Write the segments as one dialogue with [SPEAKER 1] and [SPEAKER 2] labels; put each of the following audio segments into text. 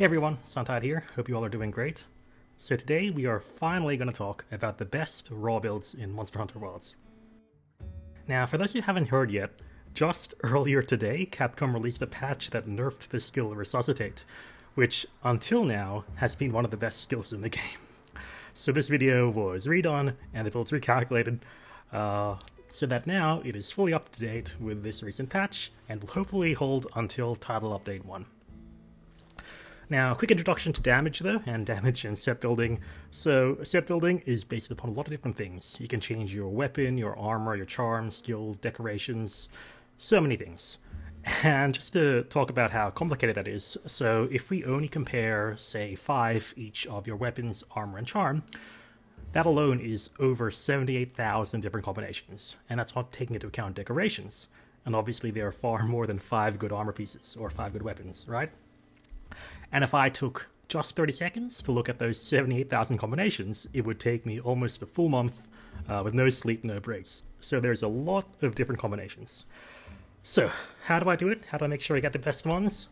[SPEAKER 1] Hey everyone, SunTide here. Hope you all are doing great. So today we are finally going to talk about the best raw builds in Monster Hunter Wilds. Now, for those who haven't heard yet, just earlier today, Capcom released a patch that nerfed the skill Resuscitate, which until now has been one of the best skills in the game. So this video was redone and the builds recalculated, so that now it is fully up to date with this recent patch and will hopefully hold until Title Update 1. Now, quick introduction to damage though, and damage and set building. So, set building is based upon a lot of different things. You can change your weapon, your armor, your charm, skill, decorations, so many things. And just to talk about how complicated that is, so if we only compare, say, 5 each of your weapons, armor, and charm, that alone is over 78,000 different combinations, and that's not taking into account decorations. And obviously there are far more than 5 good armor pieces, or 5 good weapons, right? And if I took just 30 seconds to look at those 78,000 combinations, it would take me almost a full month with no sleep, no breaks. So there's a lot of different combinations. So, how do I do it? How do I make sure I get the best ones?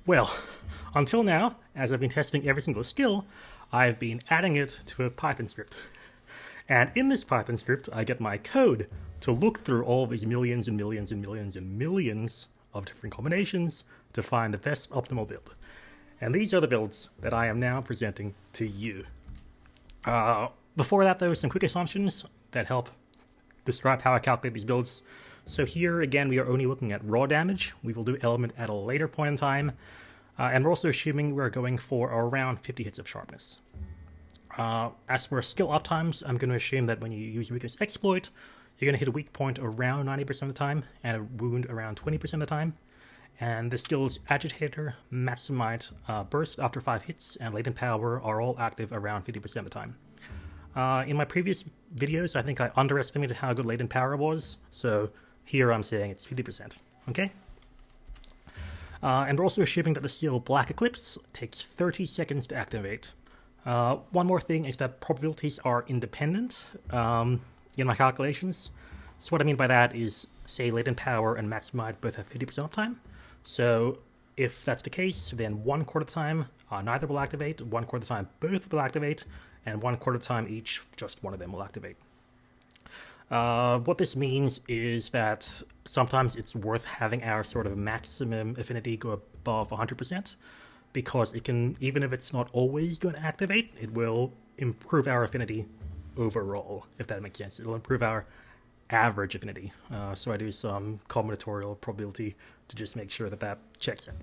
[SPEAKER 1] Well, until now, as I've been testing every single skill, I've been adding it to a Python script. And in this Python script, I get my code to look through all these millions and millions and millions and millions of different combinations to find the best optimal build. And these are the builds that I am now presenting to you. Before that, though, some quick assumptions that help describe how I calculate these builds. So here, again, we are only looking at raw damage. We will do element at a later point in time. And we're also assuming we're going for around 50 hits of sharpness. As for skill uptimes, I'm going to assume that when you use weakness exploit, you're going to hit a weak point around 90% of the time, and a wound around 20% of the time. And the skills Agitator, Maximite, Burst after 5 hits, and Latent Power are all active around 50% of the time. In my previous videos, I think I underestimated how good Latent Power was, so here I'm saying it's 50%, okay? And we're also assuming that the skill Black Eclipse takes 30 seconds to activate. One more thing is that probabilities are independent in my calculations. So what I mean by that is, say, Latent Power and Maximite both have 50% uptime. So if that's the case, then 1/4 of the time neither will activate, 1/4 of the time both will activate, and 1/4 of the time each just one of them will activate. What this means is that sometimes it's worth having our sort of maximum affinity go above 100%, because it can, even if it's not always going to activate, it will improve our affinity overall, if that makes sense. It'll improve our average affinity. So I do some combinatorial probability to just make sure that that checks out.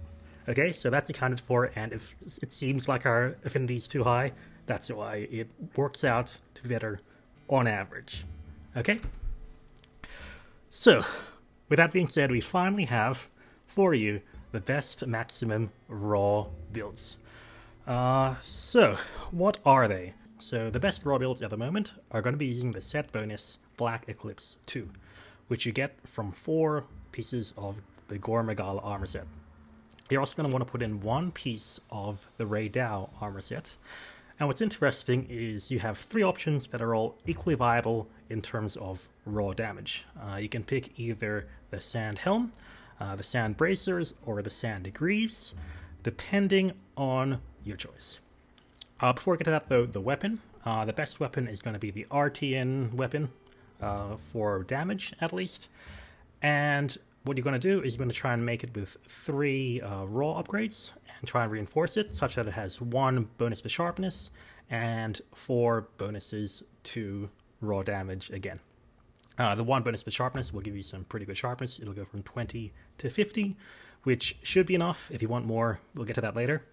[SPEAKER 1] Okay, so that's accounted for, and if it seems like our affinity is too high, that's why it works out to be better on average. Okay? So, with that being said, we finally have for you the best maximum raw builds. So, what are they? So the best raw builds at the moment are going to be using the set bonus Black Eclipse 2, which you get from 4 pieces of the Gore Magala armor set. You're also going to want to put in 1 piece of the Ray Dow armor set. And what's interesting is you have 3 options that are all equally viable in terms of raw damage. You can pick either the Sand Helm, the Sand Bracers, or the Sand Greaves, depending on your choice. Before I get to that, though, the weapon. The best weapon is going to be the RTN weapon, for damage, at least. And what you're going to do is you're going to try and make it with 3 raw upgrades, and try and reinforce it, such that it has 1 bonus to sharpness, and 4 bonuses to raw damage again. The 1 bonus to sharpness will give you some pretty good sharpness. It'll go from 20 to 50, which should be enough. If you want more, we'll get to that later.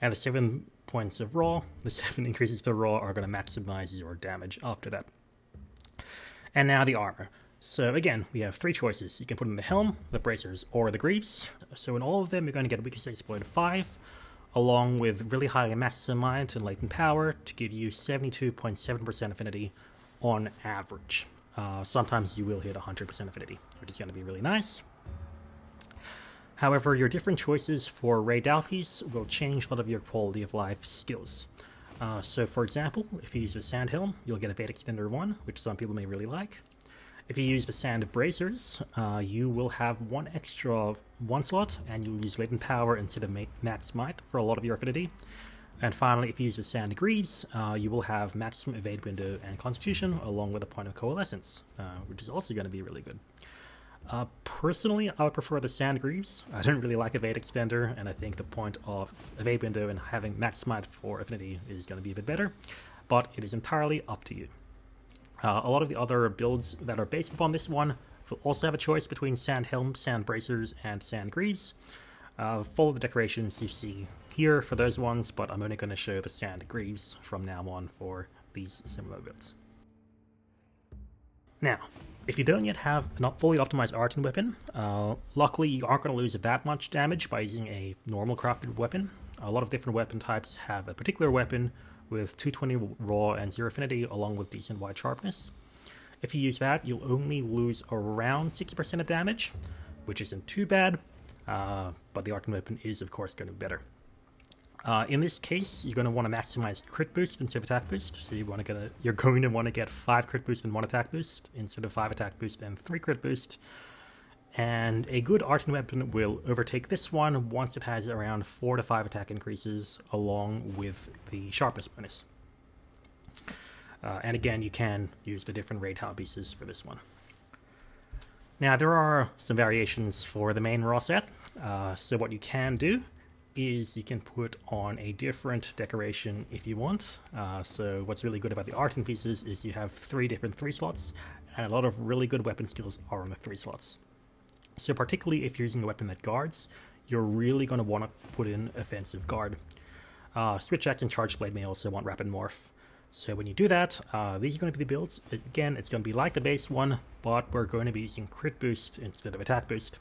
[SPEAKER 1] And the 7 points of raw, the 7 increases to raw are going to maximize your damage after that. And now the armor. So again, we have 3 choices. You can put in the Helm, the Bracers, or the Greaves. So in all of them, you're going to get a weakness exploit of 5, along with really high Maximite and Latent Power to give you 72.7% affinity on average. Sometimes you will hit 100% affinity, which is going to be really nice. However, your different choices for Ray Dow piece will change a lot of your quality of life skills. So for example, if you use a Sand Helm, you'll get a Fate Extender 1, which some people may really like. If you use the Sand Bracers, you will have one extra 1 slot, and you'll use Latent Power instead of Max Might for a lot of your affinity. And finally, if you use the Sand Greaves, you will have maximum evade window and Constitution, along with a point of Coalescence, which is also going to be really good. Personally, I would prefer the Sand Greaves. I don't really like Evade Extender, and I think the point of Evade Window and having Max Might for Affinity is going to be a bit better, but it is entirely up to you. A lot of the other builds that are based upon this one will also have a choice between Sand Helm, Sand Bracers, and Sand Greaves. Follow the decorations you see here for those ones, but I'm only going to show the Sand Greaves from now on for these similar builds. Now, if you don't yet have a not fully optimized Artian weapon, luckily you aren't going to lose that much damage by using a normal crafted weapon. A lot of different weapon types have a particular weapon with 220 raw and 0 affinity, along with decent wide sharpness. If you use that, you'll only lose around 60% of damage, which isn't too bad, but the Artian weapon is, of course, going to be better. In this case, you're going to want to maximize crit boost instead of attack boost, so you're going to want to get 5 crit boost and 1 attack boost instead of 5 attack boost and 3 crit boost. And a good Artian weapon will overtake this one once it has around 4 to 5 attack increases along with the sharpness bonus. And again, you can use the different raid tower pieces for this one. Now, there are some variations for the main raw set. So what you can do is you can put on a different decoration if you want. So what's really good about the Artian pieces is you have 3 different 3 slots, and a lot of really good weapon skills are on the 3 slots. So particularly if you're using a weapon that guards, you're really going to want to put in Offensive Guard. Switch Axe and Charge Blade may also want Rapid Morph. So when you do that, these are going to be the builds. Again, it's going to be like the base one, but we're going to be using Crit Boost instead of Attack Boost.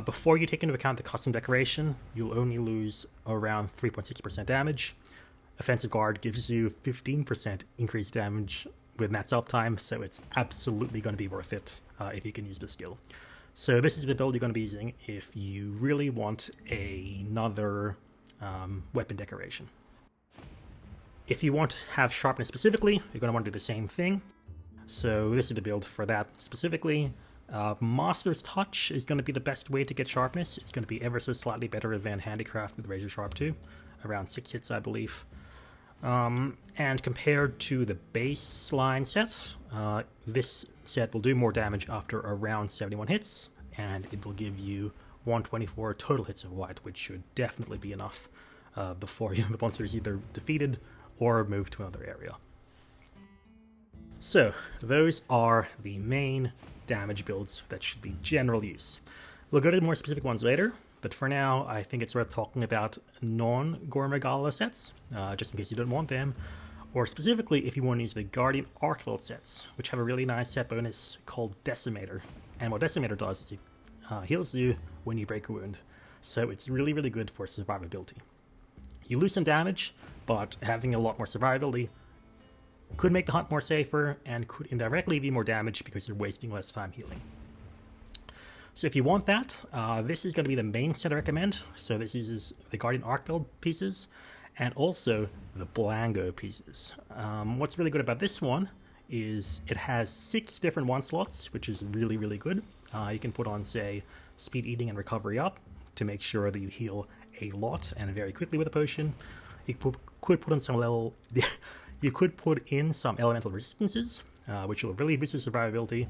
[SPEAKER 1] Before you take into account the custom decoration, you'll only lose around 3.6% damage. Offensive Guard gives you 15% increased damage with max uptime, so it's absolutely going to be worth it if you can use the skill. So this is the build you're going to be using if you really want another weapon decoration. If you want to have sharpness specifically, you're going to want to do the same thing. So this is the build for that specifically. Master's Touch is going to be the best way to get sharpness. It's going to be ever so slightly better than Handicraft with Razor Sharp 2, around 6 hits I believe. And compared to the baseline set, this set will do more damage after around 71 hits, and it will give you 124 total hits of white, which should definitely be enough before the monster is either defeated or moved to another area. So, those are the main damage builds that should be general use. We'll go to more specific ones later, but for now, I think it's worth talking about non-Gormagala sets, just in case you don't want them, or specifically if you want to use the Guardian Arkveld sets, which have a really nice set bonus called Decimator. And what Decimator does is it heals you when you break a wound, so it's really, really good for survivability. You lose some damage, but having a lot more survivability could make the hunt more safer and could indirectly be more damage because you're wasting less time healing. So if you want that, this is going to be the main set I recommend. So this uses the Guardian Arkveld pieces and also the Blango pieces. What's really good about this one is it has 6 different 1 slots, which is really, really good. You can put on, say, Speed Eating and Recovery Up to make sure that you heal a lot and very quickly with a potion. You could put in some level... You could put in some elemental resistances, which will really boost your survivability.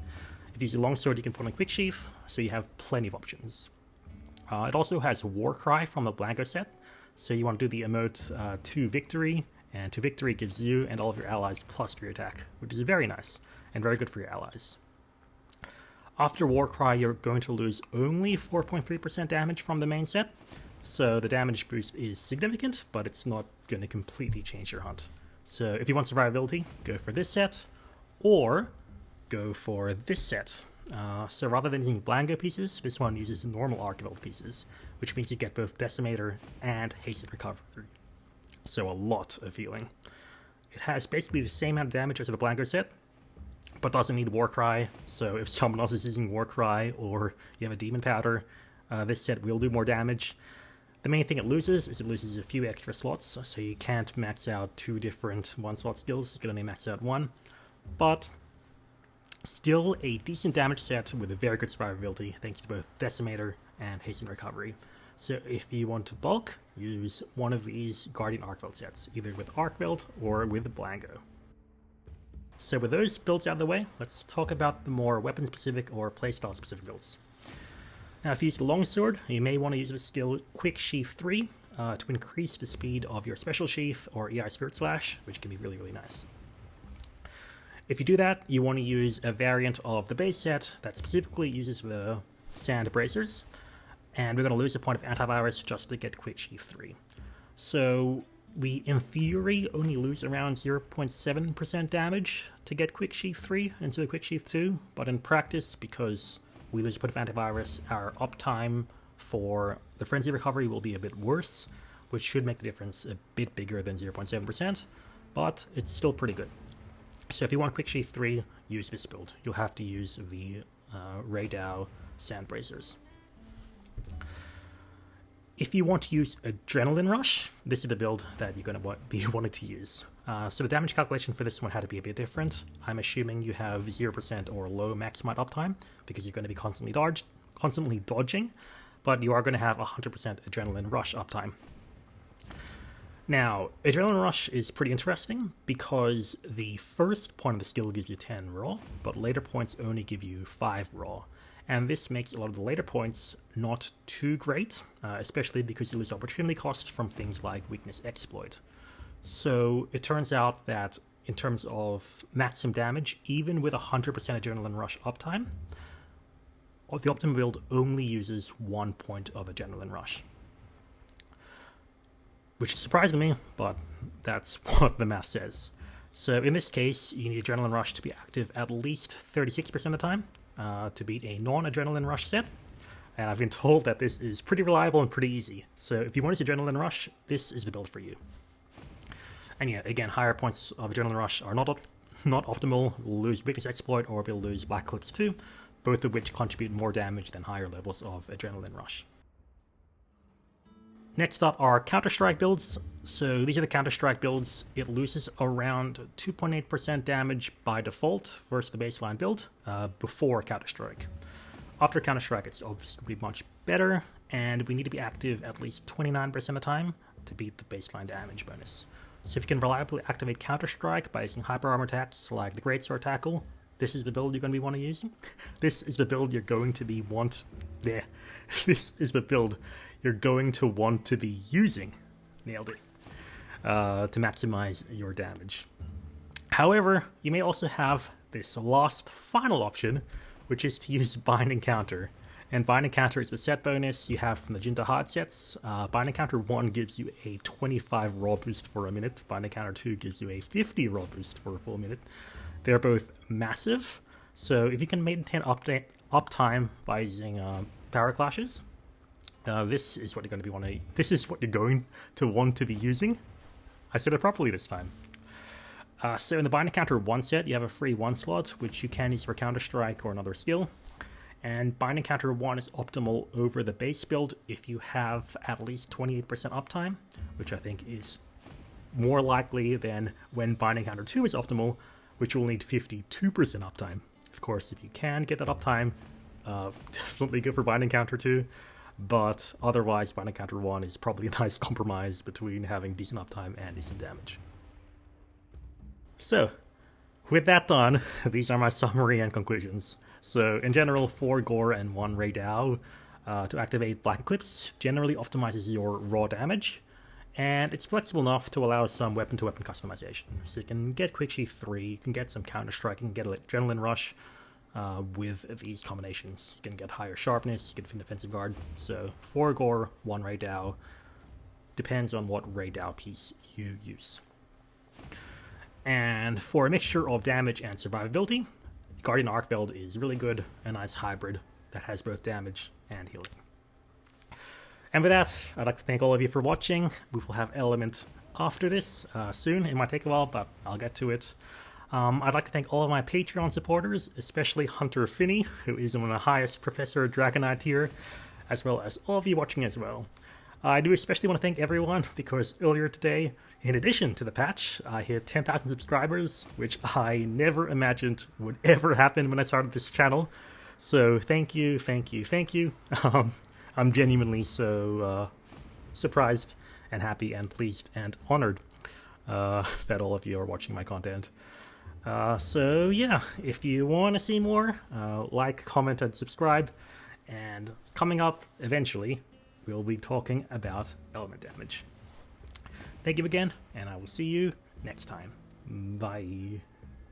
[SPEAKER 1] If you use a longsword, you can put on Quick Sheathe, so you have plenty of options. It also has Warcry from the Blango set, so you want to do the emote to Victory, and to Victory gives you and all of your allies +3 attack, which is very nice and very good for your allies. After Warcry, you're going to lose only 4.3% damage from the main set, so the damage boost is significant, but it's not going to completely change your hunt. So if you want survivability, go for this set, or go for this set. So rather than using Blango pieces, this one uses normal Arkveld pieces, which means you get both Decimator and Hasten Recovery. So a lot of healing. It has basically the same amount of damage as the Blango set, but doesn't need Warcry, so if someone else is using Warcry or you have a Demon Powder, this set will do more damage. The main thing it loses is it loses a few extra slots, so you can't max out 2 different 1-slot skills, you can only max out 1. But Still a decent damage set with a very good survivability thanks to both Decimator and Hasten Recovery. So if you want to bulk, use one of these Guardian Arkveld sets, either with Arkveld or with Blango. So with those builds out of the way, let's talk about the more weapon-specific or playstyle-specific builds. Now, if you use the longsword, you may want to use the skill Quick Sheathe 3 to increase the speed of your special sheath or EI Spirit Slash, which can be really, really nice. If you do that, you want to use a variant of the base set that specifically uses the sand bracers, and we're going to lose a point of antivirus just to get Quick Sheathe 3. So we, in theory, only lose around 0.7% damage to get Quick Sheathe 3 instead of Quick Sheathe 2, but in practice, because we lose a point of antivirus, our uptime for the Frenzy Recovery will be a bit worse, which should make the difference a bit bigger than 0.7%, but it's still pretty good. So if you want Quick Sheathe 3, use this build. You'll have to use the Raydao Sand Bracers. If you want to use Adrenaline Rush, this is the build that you're going to be wanting to use. So the damage calculation for this one had to be a bit different. I'm assuming you have 0% or low maximum uptime, because you're going to be constantly dodging, but you are going to have 100% Adrenaline Rush uptime. Now, Adrenaline Rush is pretty interesting because the first point of the skill gives you 10 raw, but later points only give you 5 raw. And this makes a lot of the later points not too great, especially because you lose opportunity costs from things like Weakness Exploit. So it turns out that in terms of maximum damage, even with 100% Adrenaline Rush uptime, the optimum build only uses 1 point of Adrenaline Rush. Which is surprising to me, but that's what the math says. So in this case, you need Adrenaline Rush to be active at least 36% of the time to beat a non-Adrenaline Rush set. And I've been told that this is pretty reliable and pretty easy. So if you want to use Adrenaline Rush, this is the build for you. And yeah, again, higher points of Adrenaline Rush are not optimal. We'll lose Weakness Exploit or we'll lose Black Clips too, both of which contribute more damage than higher levels of Adrenaline Rush. Next up are Counterstrike builds. So these are the Counterstrike builds. It loses around 2.8% damage by default versus the baseline build before Counterstrike. After Counterstrike, it's obviously much better, and we need to be active at least 29% of the time to beat the baseline damage bonus. So if you can reliably activate Counterstrike by using hyper armor attacks like the Greatsword Tackle, this is the build you're going to be using. This is the build you're going to be This is the build you're going to want to be using. Nailed it. To maximize your damage. However, you may also have this last final option, which is to use Bind Encounter. And Bind Encounter is the set bonus you have from the Dahaad sets. Bind Encounter 1 gives you a 25 raw boost for a minute. Bind Encounter 2 gives you a 50 raw boost for a full minute. They're both massive, so if you can maintain uptime by using power clashes, this is what you're going to want to be using. I said it properly this time. So in the Bind Encounter 1 set, you have a free 1 slot, which you can use for Counterstrike or another skill. And Bind Encounter 1 is optimal over the base build if you have at least 28% uptime, which I think is more likely than when Bind Encounter 2 is optimal, which will need 52% uptime. Of course, if you can get that uptime, definitely go for Bind Encounter 2, but otherwise Bind Encounter 1 is probably a nice compromise between having decent uptime and decent damage. So, with that done, these are my summary and conclusions. So, in general, 4 Gore and 1 Raydao to activate Black Eclipse generally optimizes your raw damage, and it's flexible enough to allow some weapon-to-weapon customization. So you can get Quick Sheathe 3, you can get some Counterstrike, you can get Adrenaline Rush with these combinations. You can get higher sharpness, you can defensive guard. So 4 Gore, 1 Raydao. Depends on what Raydao piece you use. And for a mixture of damage and survivability, Guardian Arkveld is really good, a nice hybrid that has both damage and healing. And with that, I'd like to thank all of you for watching. We will have Element after this soon. It might take a while, but I'll get to it. I'd like to thank all of my Patreon supporters, especially Hunter Finney, who is one of the highest Professor Dragonite tier, as well as all of you watching as well. I do especially want to thank everyone because earlier today, in addition to the patch, I hit 10,000 subscribers, which I never imagined would ever happen when I started this channel. So thank you, thank you, thank you. I'm genuinely so surprised and happy and pleased and honored that all of you are watching my content. So yeah, if you want to see more, like, comment, and subscribe. And coming up eventually, we'll be talking about element damage. Thank you again, and I will see you next time. Bye.